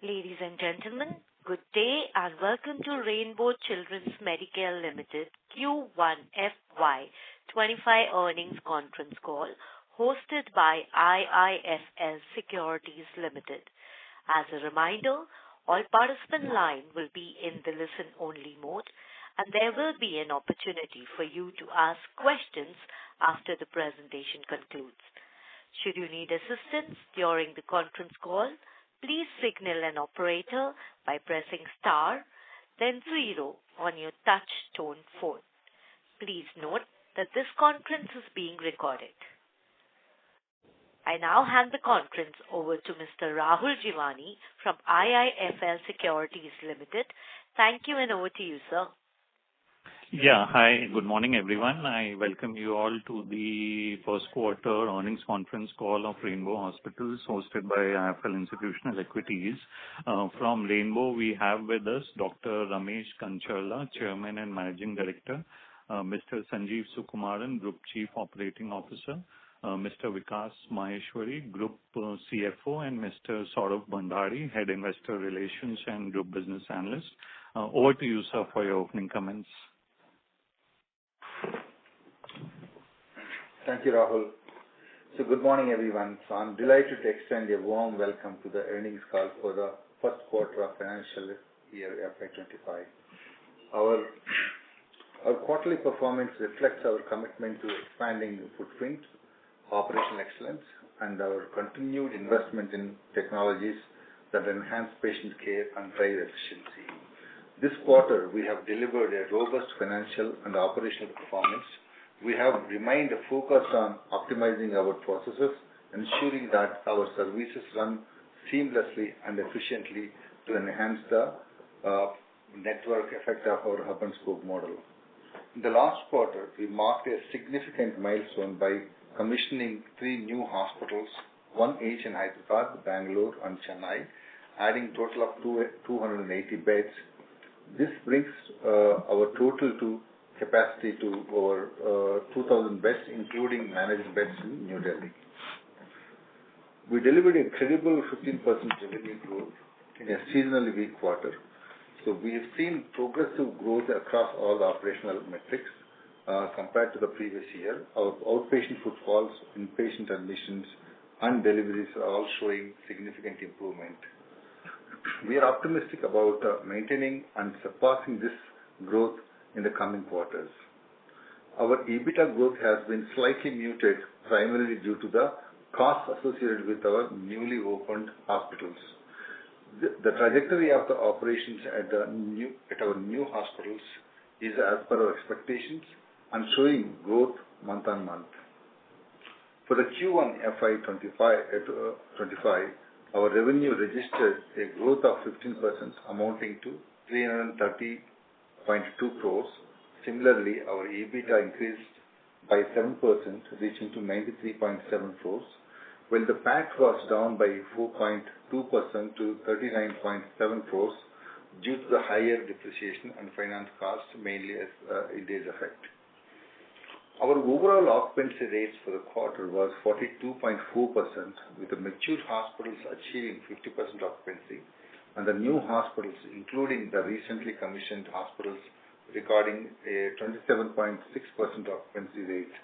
Ladies and gentlemen, good day and welcome to Rainbow Children's Medicare Limited Q1 FY25 earnings conference call hosted by IIFL Securities Limited. As a reminder, all participant line will be in the listen-only mode and there will be an opportunity for you to ask questions after the presentation concludes. Should you need assistance during the conference call, please signal an operator by pressing star, then 0 on your touch-tone phone. Please note that this conference is being recorded. I now hand the conference over to Mr. Rahul Jivani from IIFL Securities Limited. Thank you and over to you, sir. Yeah, hi, good morning everyone. I welcome you all to the first quarter earnings conference call of Rainbow Hospitals hosted by IIFL Institutional Equities. From Rainbow, we have with us Dr. Ramesh Kancharla, Chairman and Managing Director, Mr. Sanjeev Sukumaran, Group Chief Operating Officer, Mr. Vikas Maheshwari, Group CFO, and Mr. Saurabh Bhandari, Head Investor Relations and Group Business Analyst. Over to you, sir, for your opening comments. Thank you, Rahul. So good morning, everyone. So I'm delighted to extend a warm welcome to the earnings call for the first quarter of financial year FY25. Our quarterly performance reflects our commitment to expanding the footprint, operational excellence, and our continued investment in technologies that enhance patient care and drive efficiency. This quarter, we have delivered a robust financial and operational performance. We have remained focused on optimizing our processes, ensuring that our services run seamlessly and efficiently to enhance the network effect of our hub-and-spoke model. In the last quarter, we marked a significant milestone by commissioning 3 new hospitals, one each in Hyderabad, Bangalore, and Chennai, adding a total of 280 beds. This brings our total capacity to over 2,000 beds, including managed beds in New Delhi. We delivered a credible 15% revenue growth in a seasonally weak quarter. So we have seen progressive growth across all the operational metrics compared to the previous year. Our outpatient footfalls, inpatient admissions, and deliveries are all showing significant improvement. We are optimistic about maintaining and surpassing this growth in the coming quarters. Our EBITDA growth has been slightly muted, primarily due to the costs associated with our newly opened hospitals. The trajectory of the operations at our new hospitals is as per our expectations and showing growth month on month. For the Q1 FY25, our revenue registered a growth of 15%, amounting to 330.2 crores. Similarly, our EBITDA increased by 7%, reaching to 93.7 crores, while the PAT was down by 4.2% to 39.7 crores due to the higher depreciation and finance costs, mainly as India's effect. Our overall occupancy rates for the quarter was 42.4%, with the mature hospitals achieving 50% occupancy, and the new hospitals, including the recently commissioned hospitals, recording a 27.6% occupancy rate.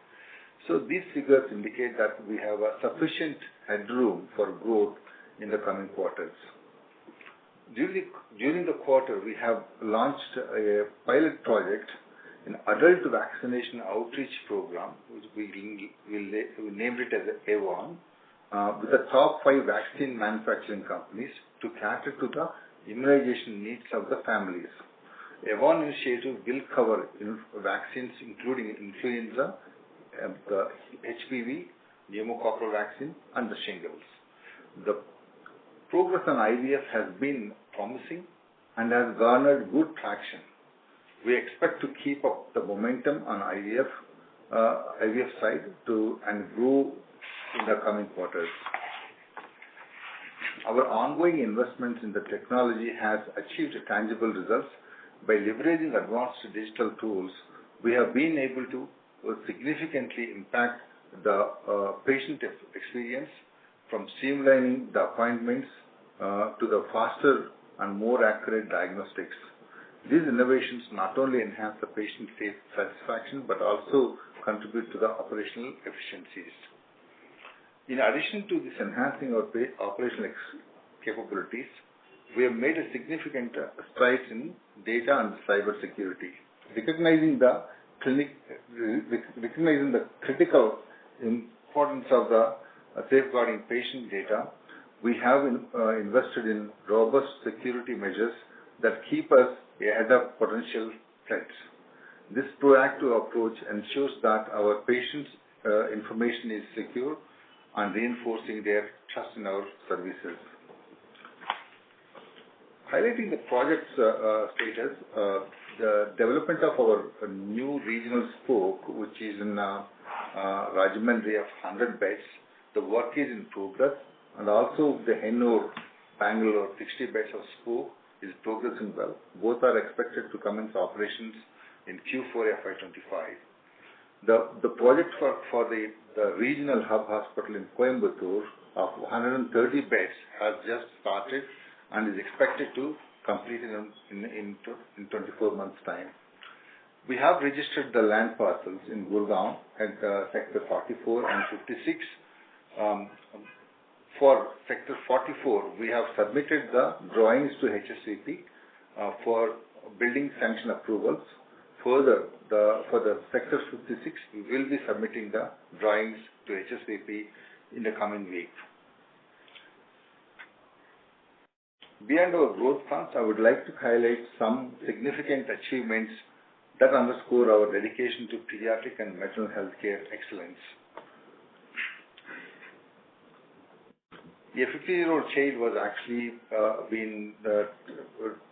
So these figures indicate that we have a sufficient headroom for growth in the coming quarters. During the quarter, we have launched a pilot project, an adult vaccination outreach program, which we named it as Avon, with the top 5 vaccine manufacturing companies to cater to the immunization needs of the families. Avon initiative will cover vaccines including influenza, the HPV, pneumococcal vaccine, and the shingles. The progress on IVF has been promising and has garnered good traction. We expect to keep up the momentum on IVF side and grow in the coming quarters. Our ongoing investments in the technology has achieved tangible results. By leveraging advanced digital tools, we have been able to significantly impact the patient experience, from streamlining the appointments to the faster and more accurate diagnostics. These innovations not only enhance the patient satisfaction but also contribute to the operational efficiencies. In addition to this enhancing our operational capabilities, we have made a significant strides in data and cyber security. Recognizing the critical importance of the safeguarding patient data, we have invested in robust security measures that keep us ahead of potential threats. This proactive approach ensures that our patients' information is secure and reinforcing their trust in our services. Highlighting the project's status, the development of our new regional spoke, which is in Rajahmundry of 100 beds, the work is in progress, and also the Hennur, Bangalore 60 beds of spoke is progressing well. Both are expected to commence operations in Q4 FY25. The project for the regional hub hospital in Coimbatore of 130 beds has just started and is expected to complete in 24 months' time. We have registered the land parcels in Gurgaon at Sector 44 and 56. For Sector 44, we have submitted the drawings to HSVP for building sanction approvals. Further, for the Sector 56, we will be submitting the drawings to HSVP in the coming week. Beyond our growth plans, I would like to highlight some significant achievements that underscore our dedication to pediatric and maternal health care excellence. A 15-year-old child was actually being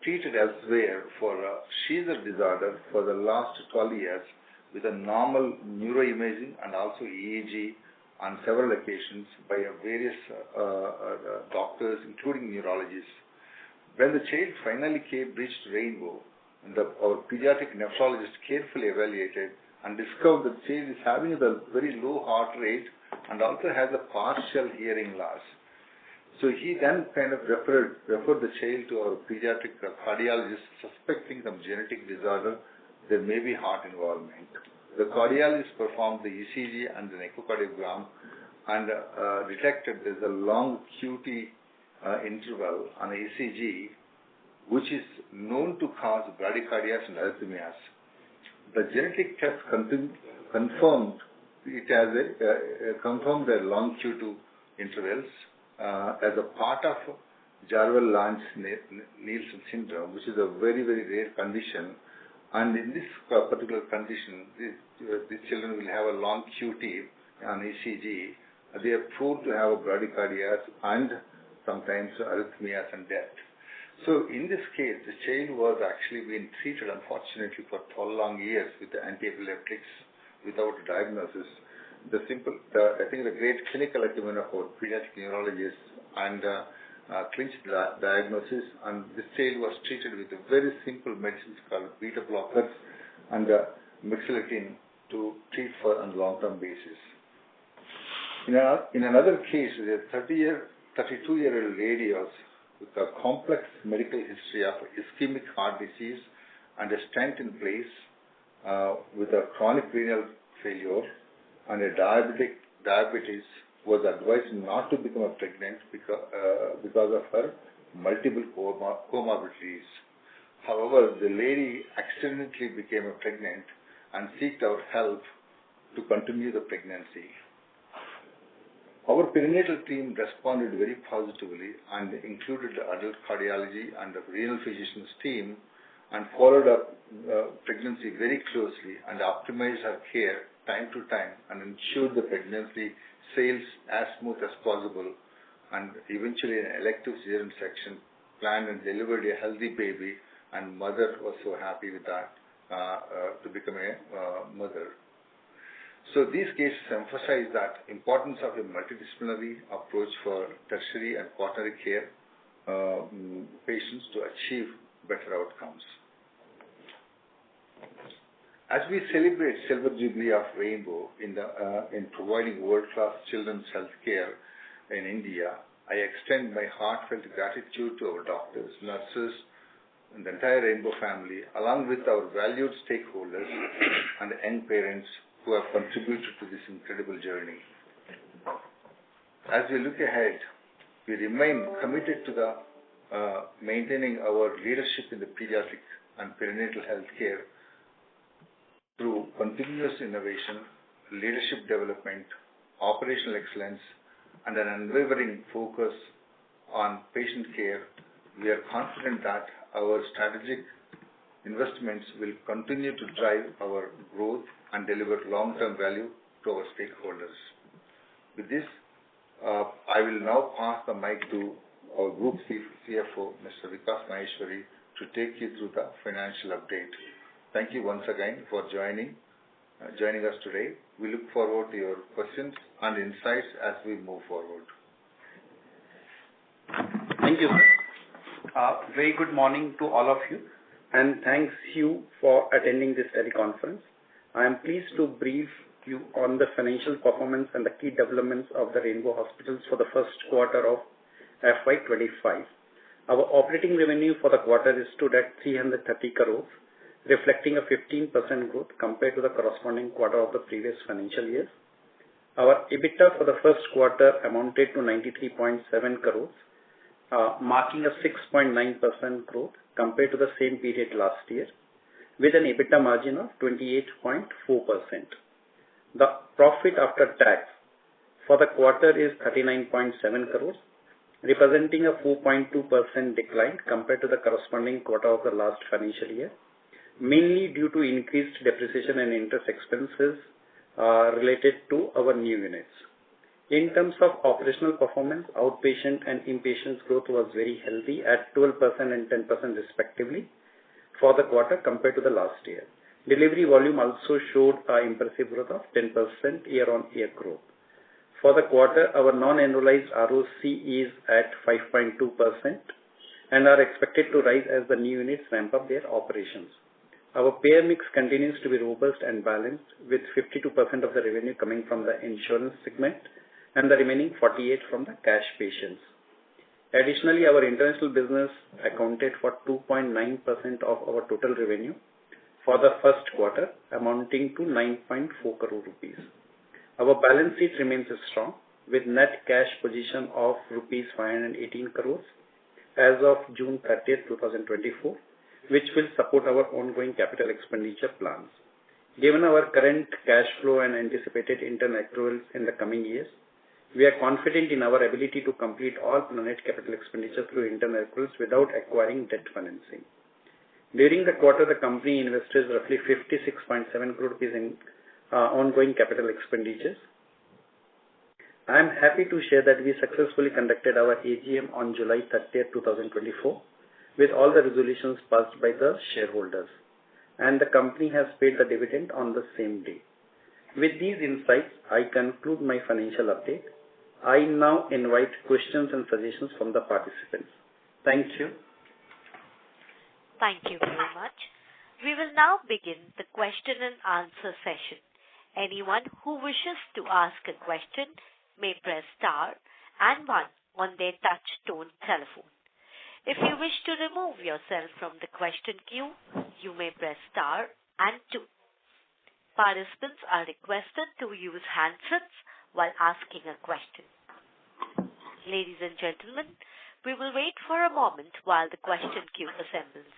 treated elsewhere for a seizure disorder for the last 12 years with a normal neuroimaging and also EEG on several occasions by various doctors, including neurologists. When the child finally reached Rainbow, our pediatric nephrologist carefully evaluated and discovered that the child is having a very low heart rate and also has a partial hearing loss. So he then kind of referred the child to our pediatric cardiologist, suspecting some genetic disorder. There may be heart involvement. The cardiologist performed the ECG and an echocardiogram and detected there's a long QT interval on ECG, which is known to cause bradycardias and arrhythmias. The genetic test confirmed the long Q2 intervals as a part of Jarvell-Lange-Nielsen syndrome, which is a very, very rare condition. And in this particular condition, these children will have a long QT on ECG. They are prone to have bradycardias and sometimes arrhythmias and death. So in this case, the child was actually being treated, unfortunately, for 12 long years with the anti-epileptics without diagnosis. I think the great clinical acumen of our pediatric neurologists and clinched the diagnosis, and this child was treated with a very simple medicines called beta blockers and mexiletine to treat for on a long-term basis. In another case, a 32-year-old lady with a complex medical history of ischemic heart disease and a stent in place with a chronic renal failure and a diabetes was advised not to become pregnant because of her multiple comorbidities. However, the lady accidentally became pregnant and sought our help to continue the pregnancy. Our perinatal team responded very positively and included the adult cardiology and the renal physicians team and followed up pregnancy very closely and optimized her care time to time and ensured the pregnancy sails as smooth as possible, and eventually an elective cesarean section planned and delivered a healthy baby, and mother was so happy with that to become a mother. So these cases emphasize that importance of a multidisciplinary approach for tertiary and quaternary care patients to achieve better outcomes. As we celebrate Silver Jubilee of Rainbow in providing world-class children's health care in India, I extend my heartfelt gratitude to our doctors, nurses, and the entire Rainbow family, along with our valued stakeholders and young parents who have contributed to this incredible journey. As we look ahead, we remain committed to maintaining our leadership in the pediatric and perinatal healthcare through continuous innovation, leadership development, operational excellence, and an unwavering focus on patient care. We are confident that our strategic investments will continue to drive our growth and deliver long-term value to our stakeholders. With this, I will now pass the mic to our Group CFO, Mr. Vikas Maheshwari, to take you through the financial update. Thank you once again for joining us today. We look forward to your questions and insights as we move forward. Thank you, sir. Very good morning to all of you, and thanks you for attending this teleconference. I am pleased to brief you on the financial performance and the key developments of the Rainbow Hospitals for the first quarter of FY25. Our operating revenue for the quarter is stood at 330 crores, reflecting a 15% growth compared to the corresponding quarter of the previous financial year. Our EBITDA for the first quarter amounted to 93.7 crores, marking a 6.9% growth compared to the same period last year, with an EBITDA margin of 28.4%. The profit after tax for the quarter is 39.7 crores, representing a 4.2% decline compared to the corresponding quarter of the last financial year, mainly due to increased depreciation and interest expenses related to our new units. In terms of operational performance, outpatient and inpatient growth was very healthy at 12% and 10% respectively for the quarter compared to the last year. Delivery volume also showed an impressive growth of 10% year-on-year growth. For the quarter, our non-annualized ROC is at 5.2% and are expected to rise as the new units ramp up their operations. Our payer mix continues to be robust and balanced, with 52% of the revenue coming from the insurance segment and the remaining 48% from the cash patients. Additionally, our international business accounted for 2.9% of our total revenue for the first quarter, amounting to 9.4 crore rupees. Our balance sheet remains strong, with net cash position of rupees 518 crores as of June 30th, 2024, which will support our ongoing capital expenditure plans. Given our current cash flow and anticipated internal accruals in the coming years, we are confident in our ability to complete all planned capital expenditure through internal accruals without acquiring debt financing. During the quarter, the company invested roughly 56.7 crore rupees in ongoing capital expenditures. I am happy to share that we successfully conducted our AGM on July 30th, 2024, with all the resolutions passed by the shareholders, and the company has paid the dividend on the same day. With these insights, I conclude my financial update. I now invite questions and suggestions from the participants. Thank you. Thank you very much. We will now begin the question and answer session. Anyone who wishes to ask a question may press star and 1 on their touch tone telephone. If you wish to remove yourself from the question queue, you may press star and 2. Participants are requested to use handsets while asking a question. Ladies and gentlemen, we will wait for a moment while the question queue assembles.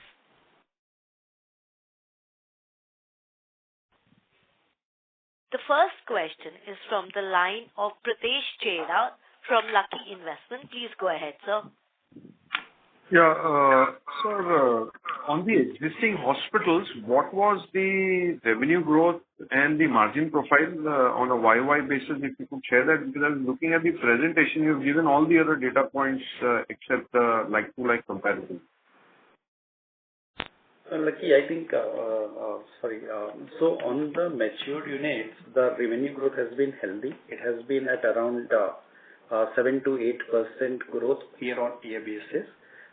The first question is from the line of Pritesh Chheda from Lucky Investment. Please go ahead, sir. Yeah, sir, on the existing hospitals, what was the revenue growth and the margin profile on a YY basis, if you could share that? Because I was looking at the presentation, you've given all the other data points except like-to-like comparison. Lucky, I think, so on the matured units, the revenue growth has been healthy. It has been at around 7 to 8% growth year-on-year basis.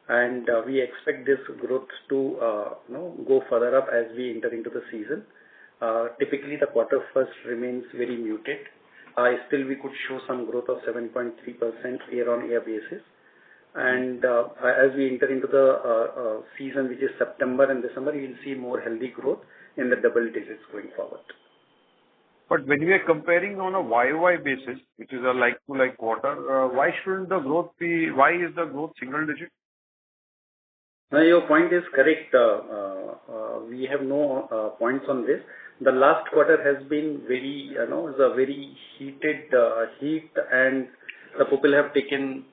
And we expect this growth to go further up as we enter into the season. Typically, the quarter first remains very muted still we could show some growth of 7.3% year-on-year basis. And as we enter into the season, which is September and December, you will see more healthy growth in the double digits going forward. But when we are comparing on a YOY basis, which is a like-to-like quarter, why is the growth single digit? Now, your point is correct. We have no points on this. The last quarter has been very, it's a very heat, and the people have taken,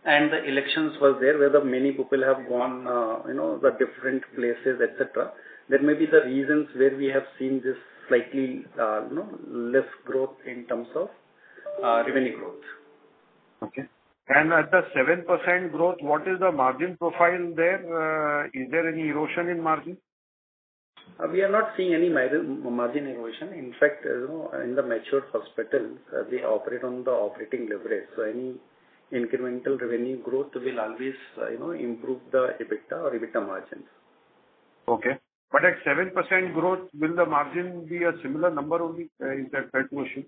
and the elections was there where the many people have gone, the different places, etc. There may be the reasons where we have seen this slightly, less growth in terms of revenue growth. Okay. And at the 7% growth, what is the margin profile there? Is there any erosion in margin? We are not seeing any margin erosion. In fact, in the matured hospitals, they operate on the operating leverage. So any incremental revenue growth will always, improve the EBITDA or EBITDA margins. Okay. But at 7% growth, will the margin be a similar number only? Is that fair to assume?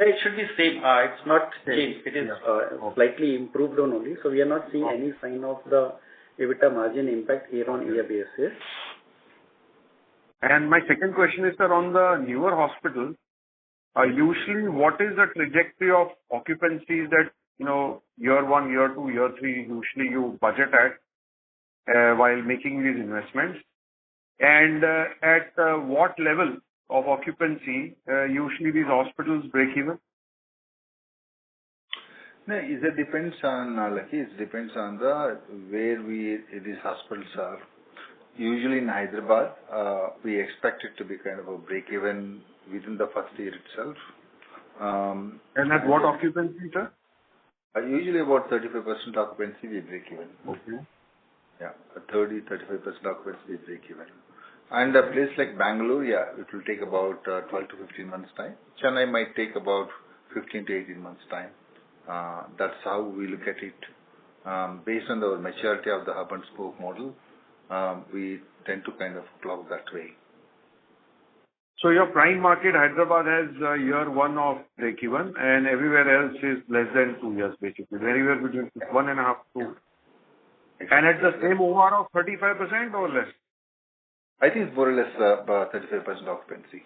It should be same. It's not changed. It is slightly improved on only. So we are not seeing any sign of the EBITDA margin impact year-on-year basis. And my second question is, sir, on the newer hospitals, usually what is the trajectory of occupancies that, year 1, year 2, year 3, usually you budget at while making these investments? And at what level of occupancy usually these hospitals break even? No, it depends on, it depends on where these hospitals are. Usually in Hyderabad, we expect it to be kind of a break-even within the first year itself. And at what occupancy, sir? Usually about 35% occupancy, we break even. Okay. Yeah, 35% occupancy, we break even. And a place like Bangalore, it will take about 12 to 15 months' time. Chennai might take about 15 to 18 months' time. That's how we look at it. Based on the maturity of the hub and spoke model, we tend to kind of clock that way. So your prime market, Hyderabad, has year 1 of break-even, and everywhere else is less than 2 years, basically. Anywhere between 1.5 to 2. And at the same OR of 35% or less? I think it's more or less about 35% occupancy.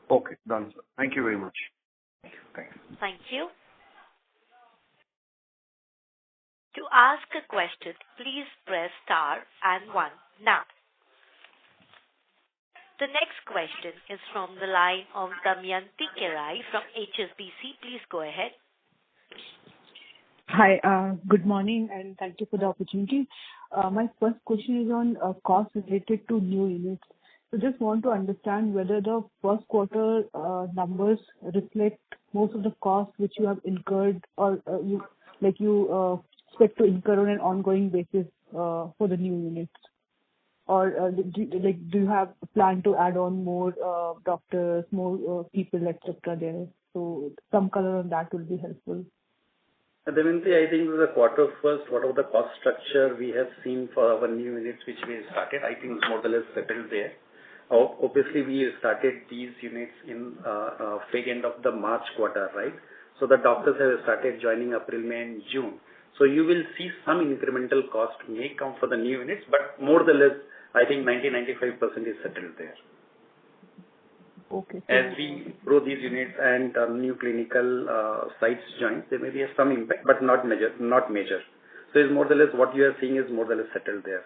Okay, done, sir. Thank you very much. Thanks. Thank you. To ask a question, please press star and 1 now. The next question is from the line of Damayanti Kerai from HSBC. Please go ahead. Hi, good morning, and thank you for the opportunity. My first question is on costs related to new units. So just want to understand whether the first quarter numbers reflect most of the costs which you have incurred or you expect to incur on an ongoing basis for the new units. Or do you have a plan to add on more doctors, more people, etc. there? So some color on that will be helpful. Damayanti, I think the quarter first, whatever the cost structure we have seen for our new units which we started, I think it's more or less settled there. Obviously, we started these units in fag end of the March quarter, right? So the doctors have started joining April, May, and June. So you will see some incremental cost may come for the new units, but more or less, I think 90-95% is settled there. Okay. As we grow these units and new clinical sites join, there may be some impact, but not major. So it's more or less what you are seeing is more or less settled there.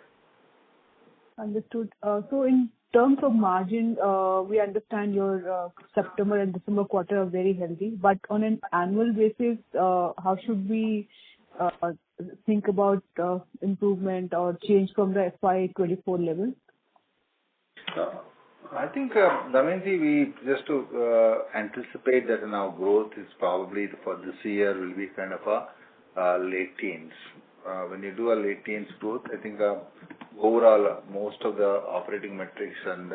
Understood. So in terms of margin, we understand your September and December quarter are very healthy, but on an annual basis, how should we think about improvement or change from the FY24 level? I think, Damayanti, we just to anticipate that our growth is probably for this year will be kind of a late teens. When you do a late teens growth, I think overall most of the operating metrics and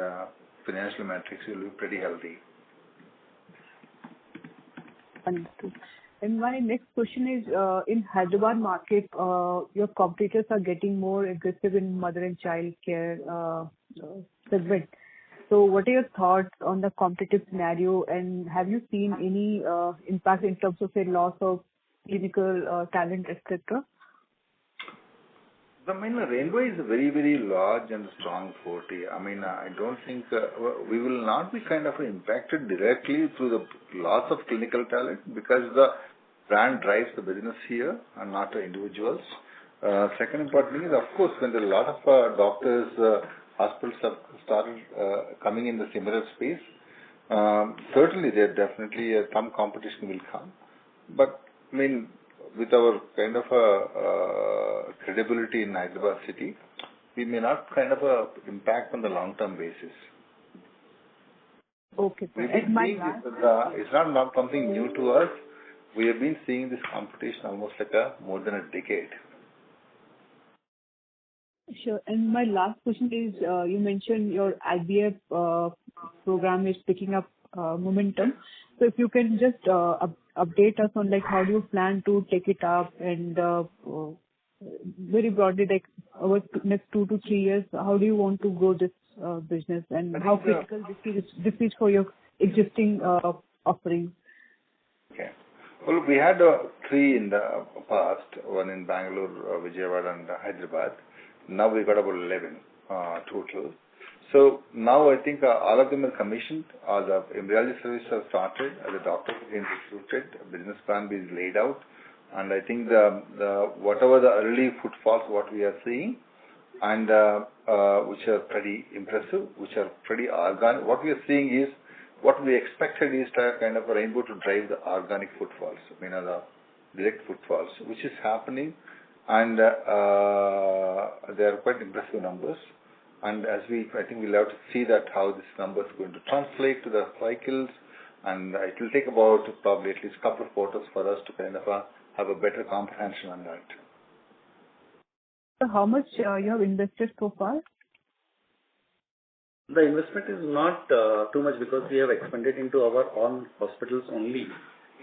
financial metrics will be pretty healthy. Understood. And my next question is, in Hyderabad market, your competitors are getting more aggressive in mother and child care segment. So So what are your thoughts on the competitive scenario, and have you seen any impact in terms of, say, loss of clinical talent, etc.? I mean, Rainbow is a very, very large and strong forte. I mean, I don't think we will not be kind of impacted directly through the loss of clinical talent because the brand drives the business here and not the individuals. Second important thing is, of course, when there are a lot of doctors, hospitals have started coming in the similar space, certainly there definitely some competition will come. But, I mean, with our kind of credibility in Hyderabad city, we may not kind of impact on the long-term basis. Okay, sir. It's not something new to us. We have been seeing this competition almost like more than a decade. Sure. And my last question is, you mentioned your IVF program is picking up momentum. So if you can just update us on how do you plan to take it up, and very broadly, over next 2 to 3 years, how do you want to grow this business, and how critical this is for your existing offerings? Okay. Well, we had 3 in the past, one in Bangalore, Vijayawada, and Hyderabad. Now we got about 11 total. So now I think all of them are commissioned. The embryology services have started. The doctors have been recruited. Business plan is laid out, and I think whatever the early footfalls what we are seeing, and which are pretty impressive, which are pretty organic. What we are seeing is what we expected is kind of a Rainbow to drive the organic footfalls. I mean, the direct footfalls, which is happening, and they are quite impressive numbers. And I think we'll have to see that how this number is going to translate to the cycles, and it will take about probably at least a couple of quarters for us to kind of have a better comprehension on that. So how much you have invested so far? The investment is not too much because we have expanded into our own hospitals only.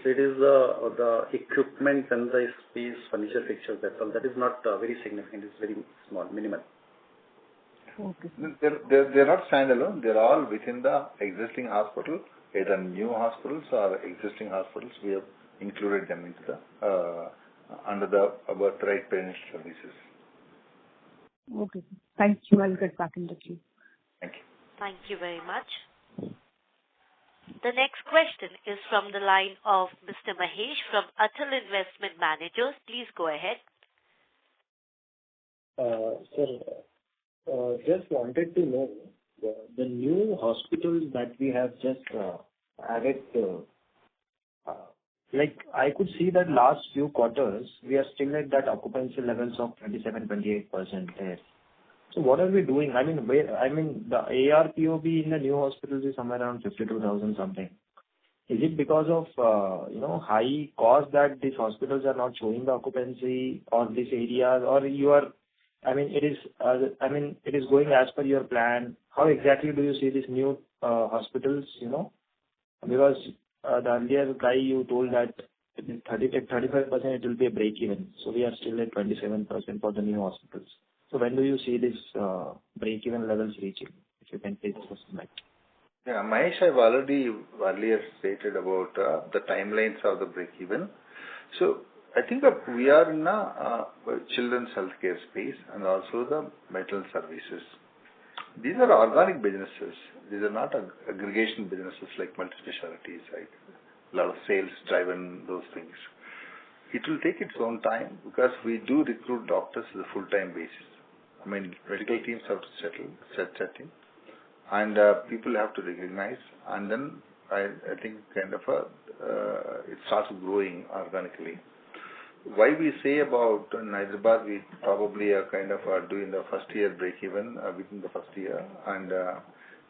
So it is the equipment and the space, furniture, fixtures, that's all. That is not very significant. It's very small, minimal. Okay. They're not standalone. They're all within the existing hospital, either new hospitals or existing hospitals. We have included them into the under the birthright parent services. Okay. Thank you. I'll get back in the queue. Thank you. Thank you very much. The next question is from the line of Mr. Mahesh from Atal Investment Managers. Please go ahead. Sir, just wanted to know the new hospitals that we have just added. I could see that last few quarters we are still at that occupancy levels of 27-28% there. So what are we doing? I mean, the ARPOB in the new hospitals is somewhere around 52,000 something. Is it because of high cost that these hospitals are not showing the occupancy or these areas, or you are? I mean, it is going as per your plan. How exactly do you see these new hospitals? Because the earlier guy you told that 35% it will be a break even. So we are still at 27% for the new hospitals. So when do you see this break even levels reaching? If you can take this back. Yeah, Mahesh, I've already earlier stated about the timelines of the break even. So I think that we are in a children's healthcare space and also the mental services. These are organic businesses. These are not aggregation businesses like multi-specialties, right? A lot of sales driven, those things. It will take its own time because we do recruit doctors on a full-time basis. I mean, medical teams have to setting, and people have to recognize, and then I think kind of it starts growing organically. Why we say about in Hyderabad, we probably are kind of doing the first year break even within the first year, and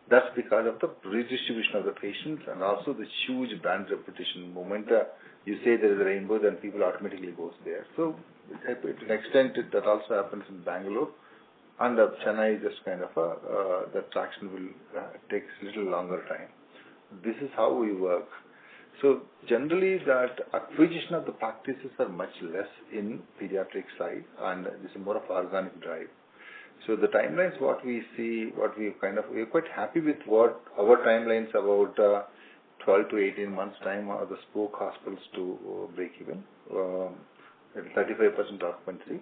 that's because of the redistribution of the patients and also the huge brand reputation. The moment you say there is a Rainbow, then people automatically goes there. So to an extent, that also happens in Bangalore, and Chennai just kind of the traction will take a little longer time. This is how we work. So generally that acquisition of the practices are much less in pediatric side, and this is more of organic drive. So the timelines, what we see, we're quite happy with what our timelines about 12 to 18 months time are the spoke hospitals to break even, at 35% occupancy.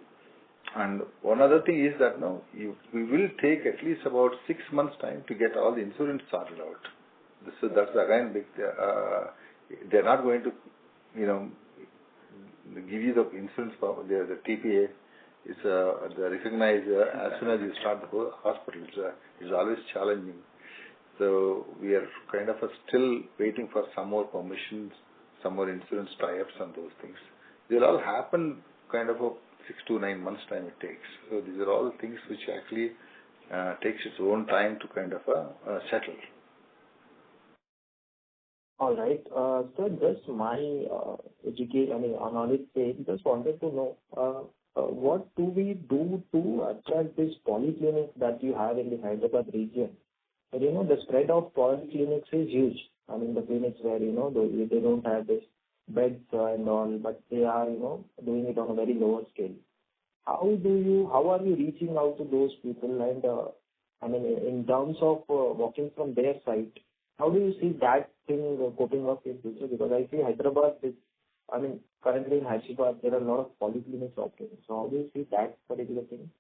And one other thing is that now we will take at least about 6 months time to get all the insurance sorted out. So that's again big. They're not going to, give you the insurance power. The TPA is they recognize as soon as you start the whole hospital. It's always challenging. So we are kind of still waiting for some more permissions, some more insurance tie-ups and those things. They'll all happen kind of a 6 to 9 months time it takes. So these are all things which actually takes its own time to kind of settle. All right. So just my knowledge sake, just wanted to know what do we do to attract this polyclinics that you have in the Hyderabad region? But the spread of polyclinics is huge. I mean, the clinics where, they don't have this beds and all, but they are, doing it on a very lower scale. How are you reaching out to those people? And, in terms of walking from their side, how do you see that thing coping up in future? Because I see Hyderabad currently in Hyderabad, there are a lot of polyclinics operating. So how do you see that particular thing?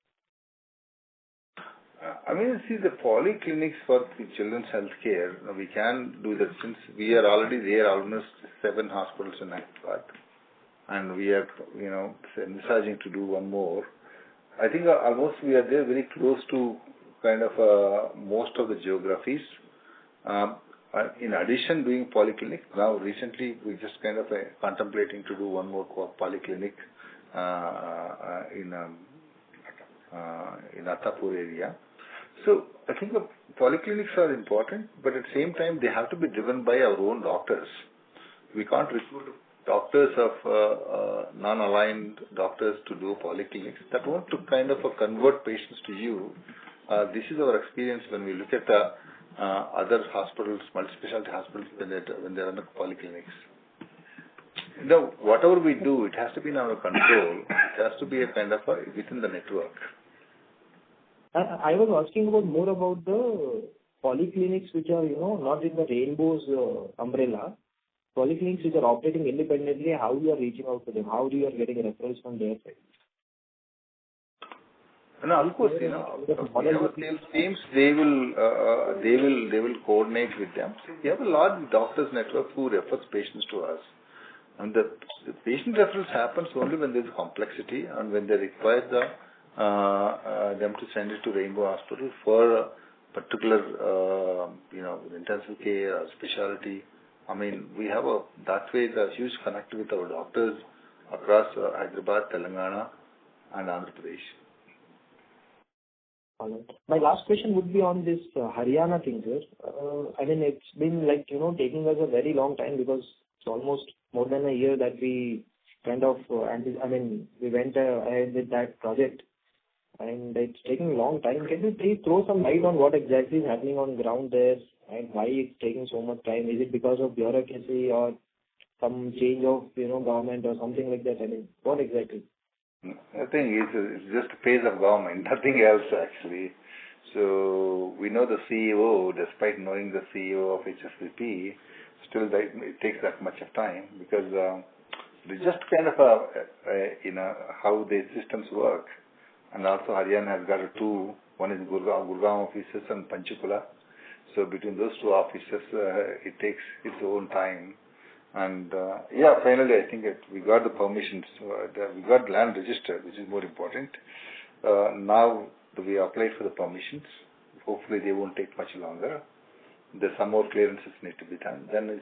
See the polyclinics for the children's healthcare, we can do that since we are already there, almost 7 hospitals in Hyderabad. And we are, envisaging to do one more. I think almost we are there very close to kind of most of the geographies. In addition, doing polyclinic, now recently we just kind of contemplating to do one more polyclinic in Attapur area. So I think the polyclinics are important, but at the same time they have to be driven by our own doctors. We can't recruit doctors of non-aligned doctors to do polyclinics. That won't to kind of convert patients to you. This is our experience when we look at other hospitals, multi-specialty hospitals, when they run the polyclinics. Whatever we do, it has to be in our control. It has to be a kind of within the network. I was asking more about the polyclinics which are, not in the Rainbow's umbrella. Polyclinics which are operating independently, how you are reaching out to them? How do you are getting referrals from their side? No, of course, our sales teams, they will coordinate with them. So we have a large doctors network who refers patients to us. And the patient referrals happens only when there is complexity and when they require them to send it to Rainbow Hospital for a particular, intensive care or specialty. We have that way the huge connect with our doctors across Hyderabad, Telangana and Andhra Pradesh. All right. My last question would be on this Haryana thing, sir. It's been taking us a very long time because it's almost more than a year that we kind of, we went ahead with that project and it's taking a long time. Can you please throw some light on what exactly is happening on ground there and why it's taking so much time? Is it because of bureaucracy or some change of, government or something like that? What exactly? I think it's just a phase of government, nothing else actually. So we know the CEO, despite knowing the CEO of HSVP, still it takes that much of time because it's just kind of how the systems work. And also Haryana has got 2, one is Gurgaon offices and Panchkula. So between those 2 offices, it takes its own time. And finally I think we got the permissions. We got land registered, which is more important. Now we applied for the permissions. Hopefully they won't take much longer. There's some more clearances need to be done. Then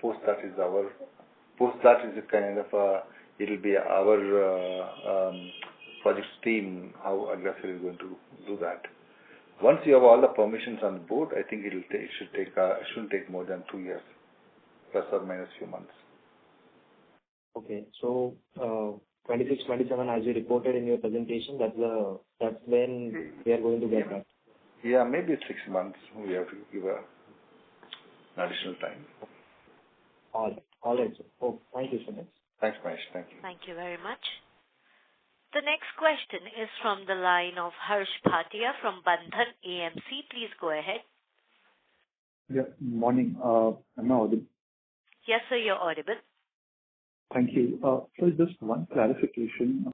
post that is a kind of it'll be our project team how aggressively is going to do that. Once you have all the permissions on board, I think it shouldn't take more than 2 years. Plus or minus few months. Okay, so 26, 27, as you reported in your presentation, that's when we are going to get that. Yeah, maybe 6 months. We have to give an additional time. All right, sir. Oh, thank you so much. Thanks, Mahesh. Thank you. Thank you very much. The next question is from the line of Harsh Bhatia from Bandhan AMC. Please go ahead. Yeah, morning. Am I audible? Yes, sir, you're audible. Thank you. So just one clarification.